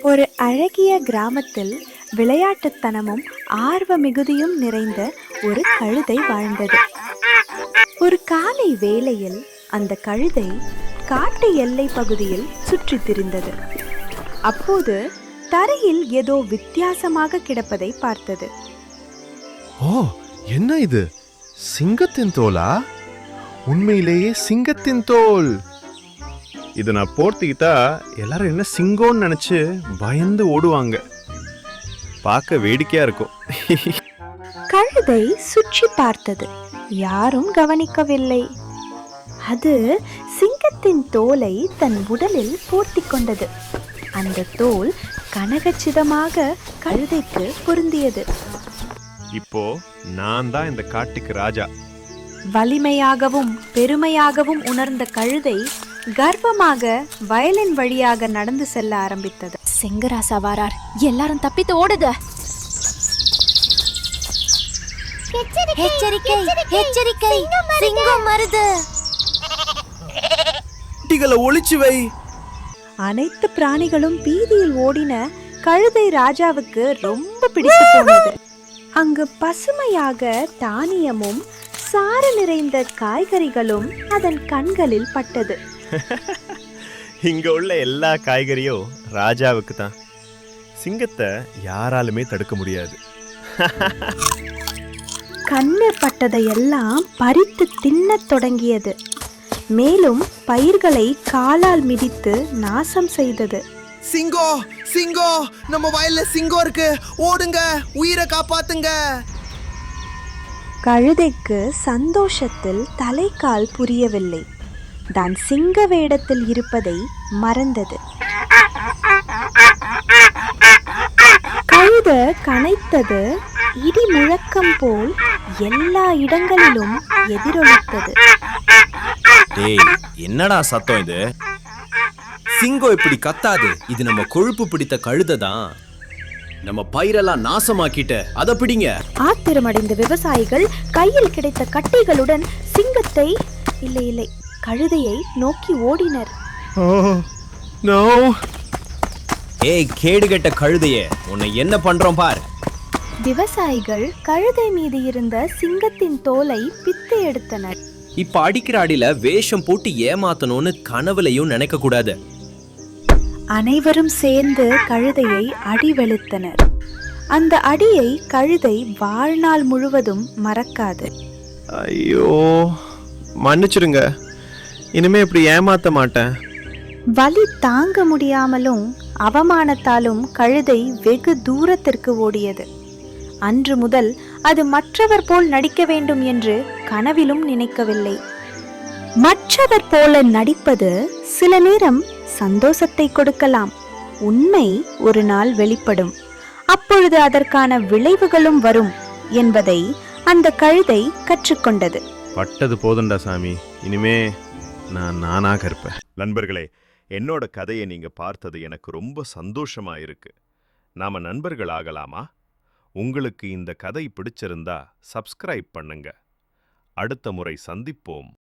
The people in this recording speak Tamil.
ஒரு அழகிய கிராமத்தில் விளையாட்டுத்தனமும் ஆர்வ மிகுதியும் நிறைந்த ஒரு கழுதை வாழ்ந்தது. ஒரு காலை வேளையில் அந்த கழுதை காட்டு எல்லை பகுதியில் சுற்றித் திரிந்தது. அப்போது தரையில் ஏதோ வித்தியாசமாக கிடப்பதை பார்த்தது. ஓ, என்ன இது? சிங்கத்தின் தோலா? உண்மையிலேயே சிங்கத்தின் தோல். இது நான் போர்த்திக்கிட்டா எல்லாரும் என்ன சிங்கம்னு நினைச்சு பயந்து ஓடுவாங்க. பார்க்க வேடிக்கையா இருக்கும். கழுதை சுற்றி பார்த்தது. யாரும் கவனிக்கவில்லை. அது சிங்கத்தின் தோலை தன் உடலில் போர்த்திக் கொண்டது. அந்த தோல் கனகச்சிதமாக கழுதைக்கு பொருந்தியது. இப்போ நான் தான் இந்த காட்டுக்கு ராஜா. வலிமையாகவும் பெருமையாகவும் உணர்ந்த கழுதை கர்வமாக வயலின் வழியாக நடந்து செல்ல ஆரம்பித்தது. சிங்கராசா வாரார், எல்லாரும் தப்பித்து ஓடுக. எச்சரிக்கை, எச்சரிக்கை, சிங்கம் வருது. குட்டிகளை ஒளிச்சு வை. அனைத்து பிராணிகளும் பீதியில் ஓடின. கழுதை ராஜாவுக்கு ரொம்ப பிடித்து போனது. அங்கு பசுமையாக தானியமும் சாறு நிறைந்த காய்கறிகளும் அதன் கண்களில் பட்டது. இங்க உள்ள எல்லா காய்கறியும் ராஜாவுக்கு தான். சிங்கத்தை யாராலுமே தடுக்க முடியாது. கண்ணில் பட்டதையெல்லாம் பறித்து தின்னத் தொடங்கியது. மேலும் பயிர்களை காலால் மிதித்து நாசம் செய்தது. சிங்கம், சிங்கம், நம்ம வயல்ல சிங்கம் இருக்கு, ஓடுங்க, உயிரை காப்பாத்துங்க. கழுதைக்கு சந்தோஷத்தில் தலைக்கால் புரியவில்லை. தான் சிங்க வேடத்தில் இருப்பதை மறந்தது. கழுதை கனைத்தது இடி முழக்கம் போல் எல்லா இடங்களிலும் எதிரொலித்தது. டேய், என்னடா சத்தம் இது? சிங்கம் இப்படி கத்தாது. இது நம்ம கொழுப்பு பிடித்த கழுதை தான். நம்ம பயிரெல்லாம் நாசமாக்கிட்ட, அத பிடிங்க. ஆத்திரமடைந்த விவசாயிகள் கையில் கிடைத்த கட்டைகளுடன் சிங்கத்தை இல்லை கழுதையை நோக்கி ஓடினர். ஏய், கேடுகெட்ட கழுதையே, உன்னை என்ன பண்றோம் பார். விவசாயிகள் கழுதை மீது இருந்த சிங்கத்தின் தோலை பித்து எடுத்தனர். இப்ப அடிக்கிற அடியில வேஷம் போட்டு ஏமாத்தணும்னு கனவுலையும் நினைக்க கூடாது. அனைவரும் சேர்ந்து கழுதையை அடி வெளுத்தனர். அந்த அடியை கழுதை வாழ்நாள் முழுவதும் மறக்காது. ஐயோ, மன்னிச்சிடுங்க. இனிமே இப்படி ஏமாத்த மாட்டேன். வலி தாங்க முடியாமலும் அவமானத்தாலும் கழுதை வெகு தூரத்திற்கு ஓடியது. அன்று முதல் அது மற்றவர் போல் நடிக்க வேண்டும் என்று கனவிலும் நினைக்கவில்லை. மற்றவர் போல நடிப்பது சில நேரம் சந்தோஷத்தை கொடுக்கலாம். உண்மை ஒரு நாள் வெளிப்படும். அப்பொழுது அதற்கான விளைவுகளும் வரும் என்பதை அந்த கழுதை கற்றுக்கொண்டது. பட்டது போதுண்டா சாமி. இனிமே நான் நானாக இருப்பேன். நண்பர்களே, என்னோட கதையை நீங்க பார்த்தது எனக்கு ரொம்ப சந்தோஷமா இருக்கு. நாம நண்பர்கள் ஆகலாமா? உங்களுக்கு இந்த கதை பிடிச்சிருந்தா சப்ஸ்கிரைப் பண்ணுங்க. அடுத்த முறை சந்திப்போம்.